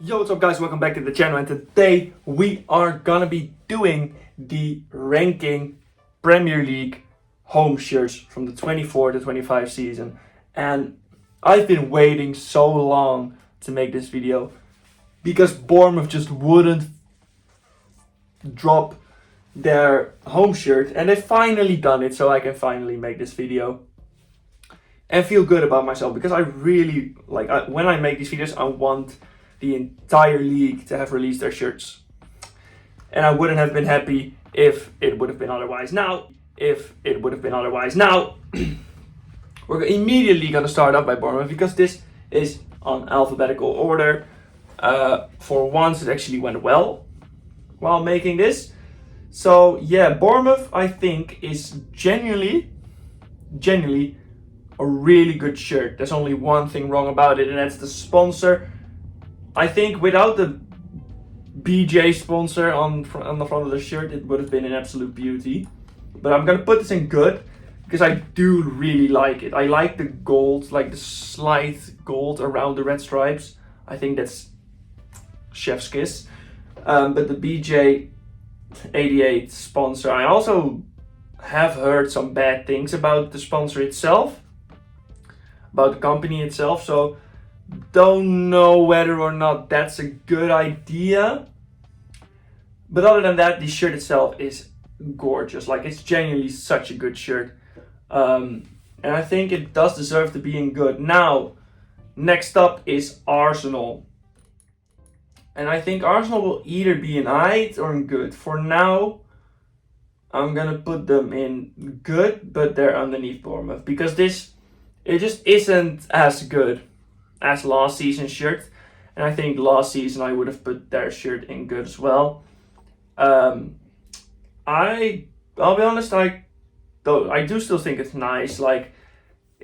Yo, what's up guys, welcome back to the channel, and today we are gonna be doing the ranking Premier League home shirts from the 24 to 25 season. And I've been waiting so long to make this video because Bournemouth just wouldn't drop their home shirt, and they've finally done it, so I can finally make this video and feel good about myself, because I really when I make these videos I want the entire league to have released their shirts, and I wouldn't have been happy if it would have been otherwise. Now we're immediately gonna start up by Bournemouth because this is on alphabetical order. For once it actually went well while making this. So yeah, Bournemouth I think is genuinely a really good shirt. There's only one thing wrong about it, and that's the sponsor. I think without the BJ sponsor on the front of the shirt, it would have been an absolute beauty. But I'm gonna put this in good because I do really like it. I like the gold, like the slight gold around the red stripes. I think that's chef's kiss. But the BJ 88 sponsor, I also have heard some bad things about the sponsor itself, about the company itself, so don't know whether or not that's a good idea. But other than that, the shirt itself is gorgeous. Like, it's genuinely such a good shirt, and I think it does deserve to be in good. Now, next up is Arsenal, and I think Arsenal will either be in aight or in good. For now, I'm gonna put them in good, but they're underneath Bournemouth because it just isn't as good as last season's shirt, and I think last season I would have put their shirt in good as well. I'll be honest, I do still think it's nice. Like,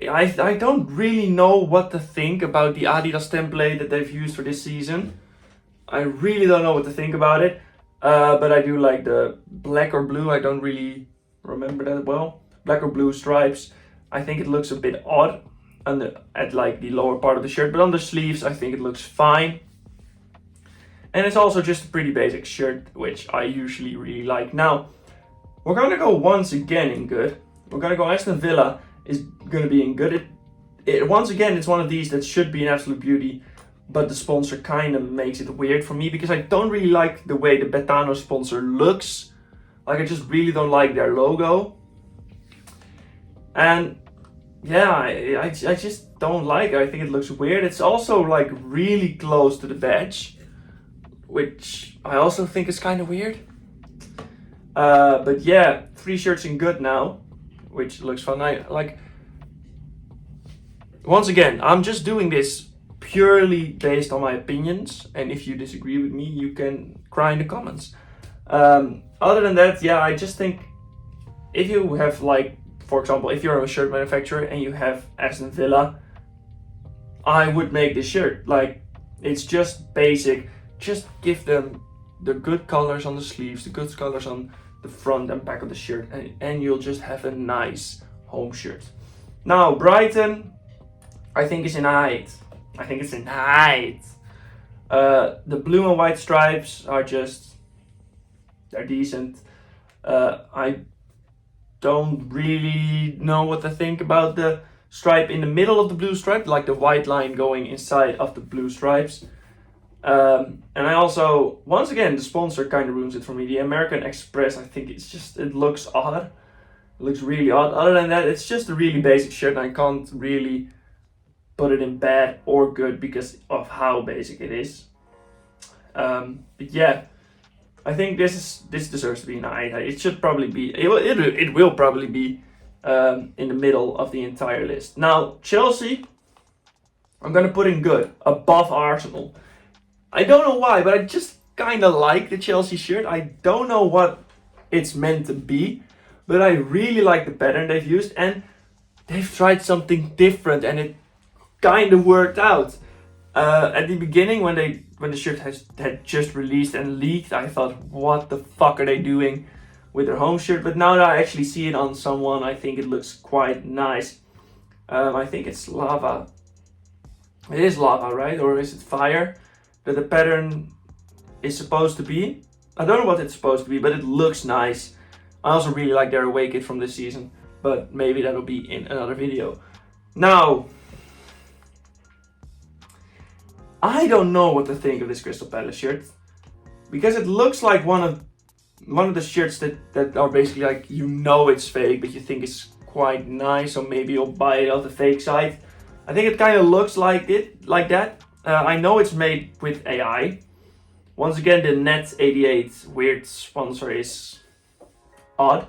I don't really know what to think about the Adidas template that they've used for this season. I really don't know what to think about it. But I do like the black or blue. I don't really remember that well. Black or blue stripes. I think it looks a bit odd at like the lower part of the shirt, but on the sleeves I think it looks fine. And it's also just a pretty basic shirt, which I usually really like. Now, we're gonna go once again in good. We're gonna go Aston Villa is gonna be in good. Once again, it's one of these that should be an absolute beauty, but the sponsor kind of makes it weird for me because I don't really like the way the Betano sponsor looks. Like, I just really don't like their logo. And yeah, I just don't like it. I think it looks weird. It's also like really close to the badge, which I also think is kind of weird. But yeah, 3 shirts in good now, which looks fun. Once again, I'm just doing this purely based on my opinions, and if you disagree with me, you can cry in the comments. Other than that, yeah, I just think if you have, like, for example, if you're a shirt manufacturer and you have Aston Villa, I would make this shirt. Like, it's just basic. Just give them the good colors on the sleeves, the good colors on the front and back of the shirt, and you'll just have a nice home shirt. Now, Brighton, I think is in aight. The blue and white stripes are they're decent. I don't really know what to think about the stripe in the middle of the blue stripe, like the white line going inside of the blue stripes. And I also, once again, the sponsor kind of ruins it for me. The American Express, I think it looks odd. It looks really odd. Other than that, it's just a really basic shirt, and I can't really put it in bad or good because of how basic it is. But yeah, I think this deserves to be an aight. It should probably be. It will probably be in the middle of the entire list. Now, Chelsea, I'm gonna put in good, above Arsenal. I don't know why, but I just kind of like the Chelsea shirt. I don't know what it's meant to be, but I really like the pattern they've used, and they've tried something different, and it kind of worked out. At the beginning, when the shirt had just released and leaked, I thought, what the fuck are they doing with their home shirt? But now that I actually see it on someone, I think it looks quite nice. I think it's lava. It is lava, right? Or is it fire? that the pattern is supposed to be. I don't know what it's supposed to be, but it looks nice. I also really like their away kit from this season, but maybe that'll be in another video. Now, I don't know what to think of this Crystal Palace shirt, because it looks like one of the shirts that are basically like, you know it's fake, but you think it's quite nice, so maybe you'll buy it off the fake site. I think it kind of looks like that. I know it's made with AI. Once again, the Net88 weird sponsor is odd.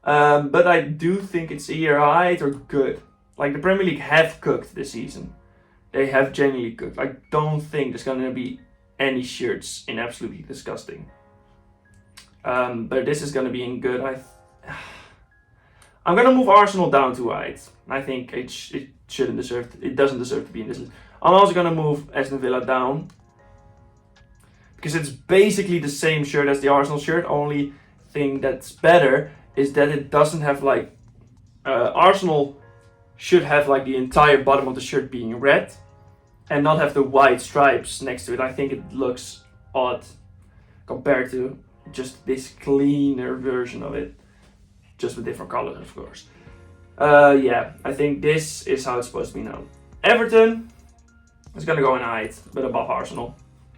But I do think it's either alright or good. Like, the Premier League have cooked this season. They have genuinely cooked. I don't think there's going to be any shirts in absolutely disgusting. But this is going to be in good. I'm going to move Arsenal down to right. I think it doesn't deserve to be in this list. I'm also going to move Aston Villa down, because it's basically the same shirt as the Arsenal shirt. Only thing that's better is that it doesn't have like Arsenal should have like the entire bottom of the shirt being red and not have the white stripes next to it. I think it looks odd compared to just this cleaner version of it, just with different colors, of course. Yeah, I think this is how it's supposed to be now. Everton is gonna go in height, but above Arsenal.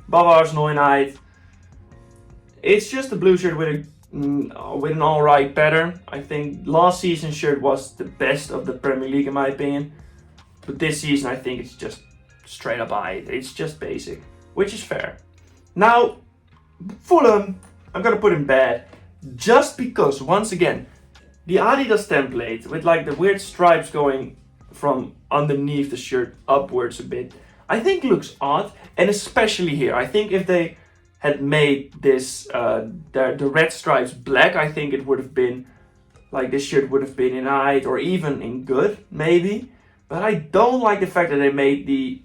Above Arsenal in height. It's just a blue shirt with an alright pattern. I think last season's shirt was the best of the Premier League in my opinion, but this season I think it's just straight up height. It's just basic, which is fair. Now, Fulham, I'm gonna put in bad, just because once again, the Adidas template with like the weird stripes going from underneath the shirt upwards a bit, I think looks odd, and especially here. I think if they had made this the red stripes black, I think it would have been like, this shirt would have been in height or even in good, maybe. But I don't like the fact that they made the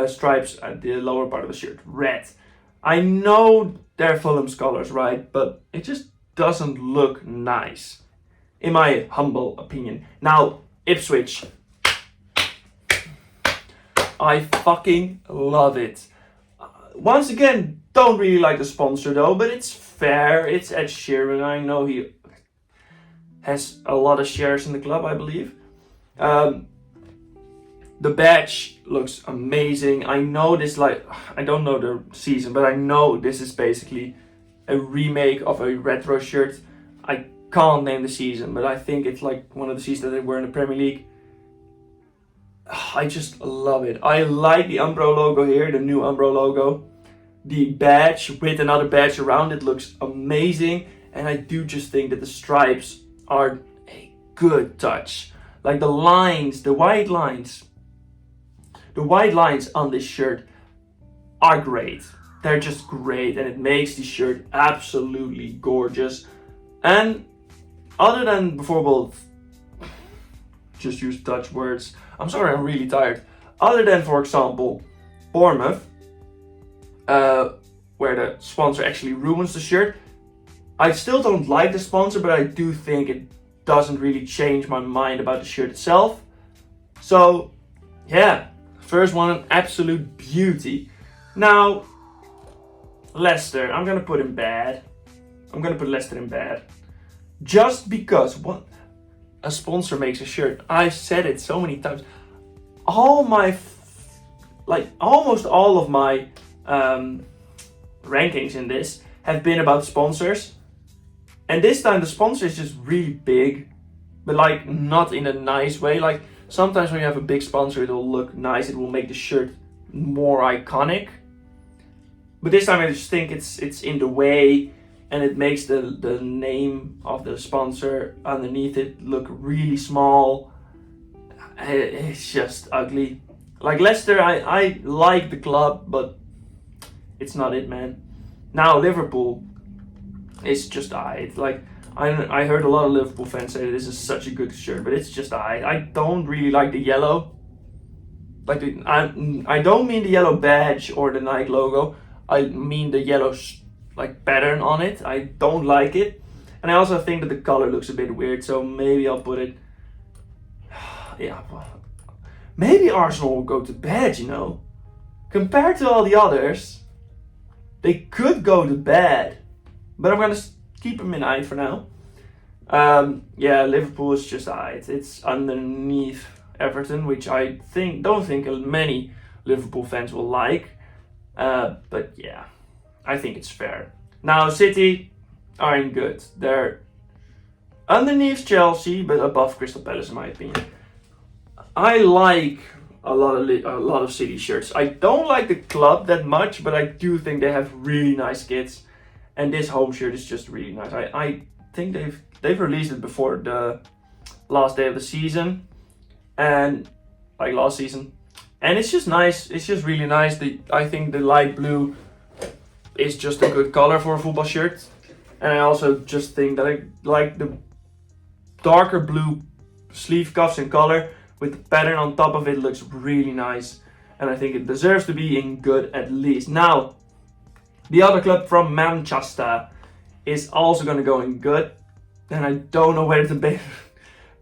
stripes at the lower part of the shirt red. I know they're Fulham's colors, right? But it just doesn't look nice, in my humble opinion. Now, Ipswich. I fucking love it. Once again, don't really like the sponsor though, but it's fair. It's Ed Sheeran. I know he has a lot of shares in the club, I believe. The badge looks amazing. I know this, like, I don't know the season, but I know this is basically a remake of a retro shirt. I can't name the season, but I think it's like one of the seasons that they were in the Premier League. I just love it. I like the Umbro logo here, the new Umbro logo. The badge with another badge around it looks amazing. And I do just think that the stripes are a good touch. Like the lines, the white lines on this shirt are great. They're just great, and it makes the shirt absolutely gorgeous. And other than, bijvoorbeeld, just use Dutch words. I'm sorry, I'm really tired. Other than, for example, Bournemouth, where the sponsor actually ruins the shirt, I still don't like the sponsor, but I do think it doesn't really change my mind about the shirt itself. So, yeah, first one, an absolute beauty. Now, Leicester, I'm gonna put in bad. I'm gonna put Leicester in bad. Just because what a sponsor makes a shirt. I've said it so many times. Almost all of my rankings in this have been about sponsors. And this time the sponsor is just really big, but like not in a nice way. Like sometimes when you have a big sponsor, it'll look nice. It will make the shirt more iconic. But this time I just think it's in the way, and it makes the name of the sponsor underneath it look really small. It's just ugly. Like Leicester, I like the club, but it's not it, man. Now Liverpool is just alright. Like I heard a lot of Liverpool fans say this is such a good shirt, but it's just alright. I don't really like the yellow. Like I don't mean the yellow badge or the Nike logo. I mean the yellow like pattern on it. I don't like it, and I also think that the color looks a bit weird. So maybe I'll put it. Yeah, maybe Arsenal will go to bed. compared to all the others, they could go to bad. But I'm going to keep them in eye for now. Yeah, Liverpool is just alright. It's underneath Everton, which I don't think many Liverpool fans will like. But yeah, I think it's fair. Now, City aren't good. They're underneath Chelsea, but above Crystal Palace in my opinion. I like a lot of City shirts. I don't like the club that much, but I do think they have really nice kits, and this home shirt is just really nice. I think they've released it before the last day of the season, and like last season, and it's just nice. It's just really nice. I think the light blue is just a good color for a football shirt, and I also just think that I like the darker blue sleeve cuffs in color with the pattern on top of it. Looks really nice, and I think it deserves to be in good at least. Now, the other club from Manchester is also going to go in good, and I don't know whether to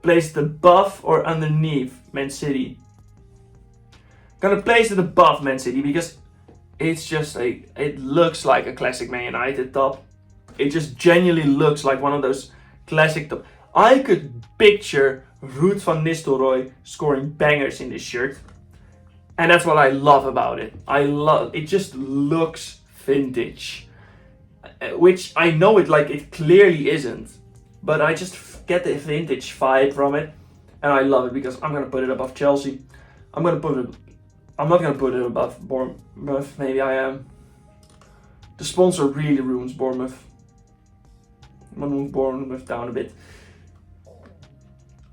place it above or underneath Man City. Gonna place it above Man City because it's just it looks like a classic Man United top. It just genuinely looks like one of those classic top. I could picture Ruud van Nistelrooy scoring bangers in this shirt, and that's what I love about it. It just looks vintage, which I know it clearly isn't, but I just get the vintage vibe from it, and I love it because I'm gonna put it above Chelsea. I'm not gonna put it above Bournemouth. Maybe I am. The sponsor really ruins Bournemouth. I'm gonna move Bournemouth down a bit.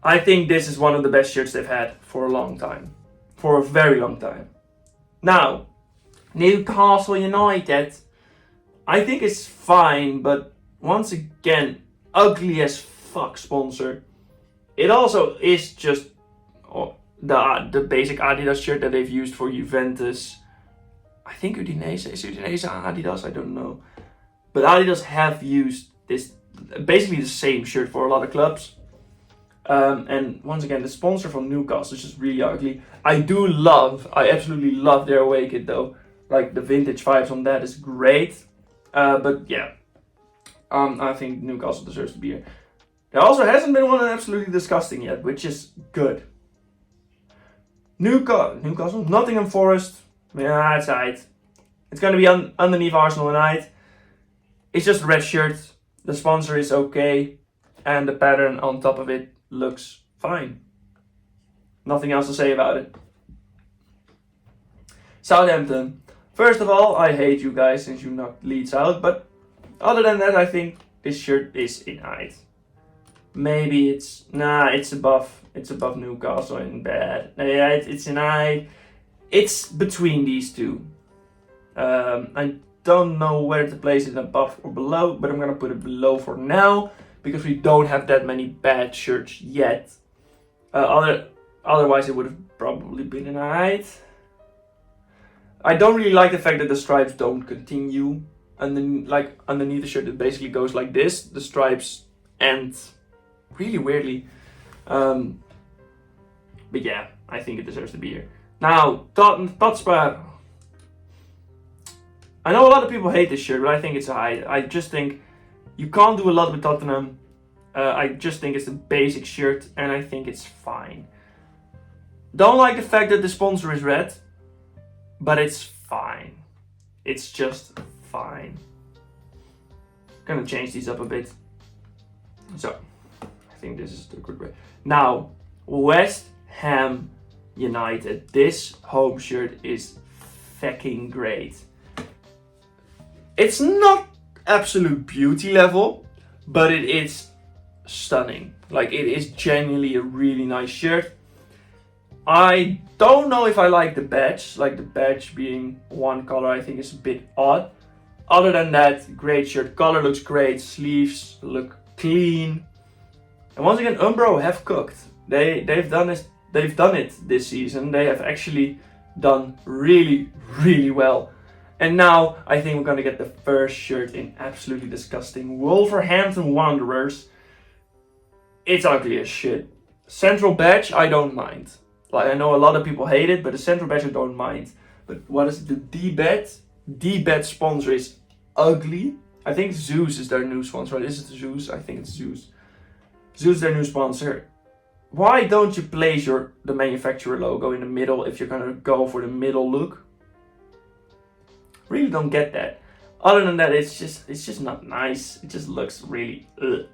I think this is one of the best shirts they've had for a long time. For a very long time. Now, Newcastle United, I think it's fine, but once again, ugly as fuck sponsor. It also is just the basic Adidas shirt that they've used for Juventus. I think Udinese. Is Udinese Adidas? I don't know. But Adidas have used this, basically the same shirt for a lot of clubs. And once again, the sponsor from Newcastle is just really ugly. I absolutely love their away kit though. Like the vintage vibes on that is great. But yeah, I think Newcastle deserves to be here. There also hasn't been one absolutely disgusting yet, which is good. Newcastle, Nottingham Forest. Yeah, it's alright. It's gonna be underneath Arsenal tonight. It's just a red shirt. The sponsor is okay, and the pattern on top of it looks fine. Nothing else to say about it. Southampton. First of all, I hate you guys since you knocked Leeds out, but other than that, I think this shirt is in height. Maybe it's above Newcastle in bad. Yeah, it's in height. It's between these two. I don't know where to place it, above or below, but I'm gonna put it below for now because we don't have that many bad shirts yet. Otherwise, it would have probably been in height. I don't really like the fact that the stripes don't continue underneath the shirt. It basically goes like this. The stripes end really weirdly. But yeah, I think it deserves to be here. Now, Totspur. I know a lot of people hate this shirt, but I think it's a high. I just think you can't do a lot with Tottenham. I just think it's a basic shirt, and I think it's fine. Don't like the fact that the sponsor is red, but it's fine. It's just fine. Gonna change these up a bit. So, I think this is the good way. Now, West Ham United. This home shirt is fucking great. It's not absolute beauty level, but it is stunning. Like, it is genuinely a really nice shirt. I don't know if I like the badge. Like, the badge being one color, I think is a bit odd. Other than that, great shirt. Color looks great. Sleeves look clean. And once again, Umbro have cooked. They've done it this season. They have actually done really, really well. And now I think we're gonna get the first shirt in absolutely disgusting Wolverhampton Wanderers. It's ugly as shit. Central badge, I don't mind. Like, I know a lot of people hate it, but the central badge I don't mind. But what is it? The D-Bet? D-Bet sponsor is ugly. I think Zeus is their new sponsor. Right? Is it Zeus? I think it's Zeus. Zeus is their new sponsor. Why don't you place the manufacturer logo in the middle if you're gonna go for the middle look? Really don't get that. Other than that, it's just not nice. It just looks really ugh.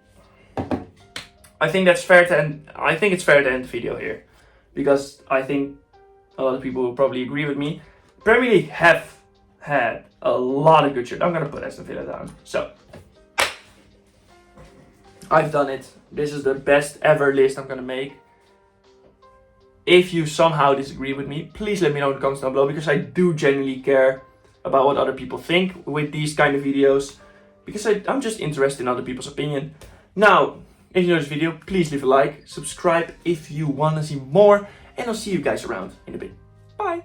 I think it's fair to end the video here, because I think a lot of people will probably agree with me. Premier League have had a lot of good shit. I'm gonna put Aston Villa down. So I've done it. This is the best ever list I'm gonna make. If you somehow disagree with me, please let me know in the comments down below, because I do genuinely care about what other people think with these kind of videos, because I'm just interested in other people's opinion. Now, if you enjoyed this video, please leave a like, subscribe if you want to see more, and I'll see you guys around in a bit. Bye!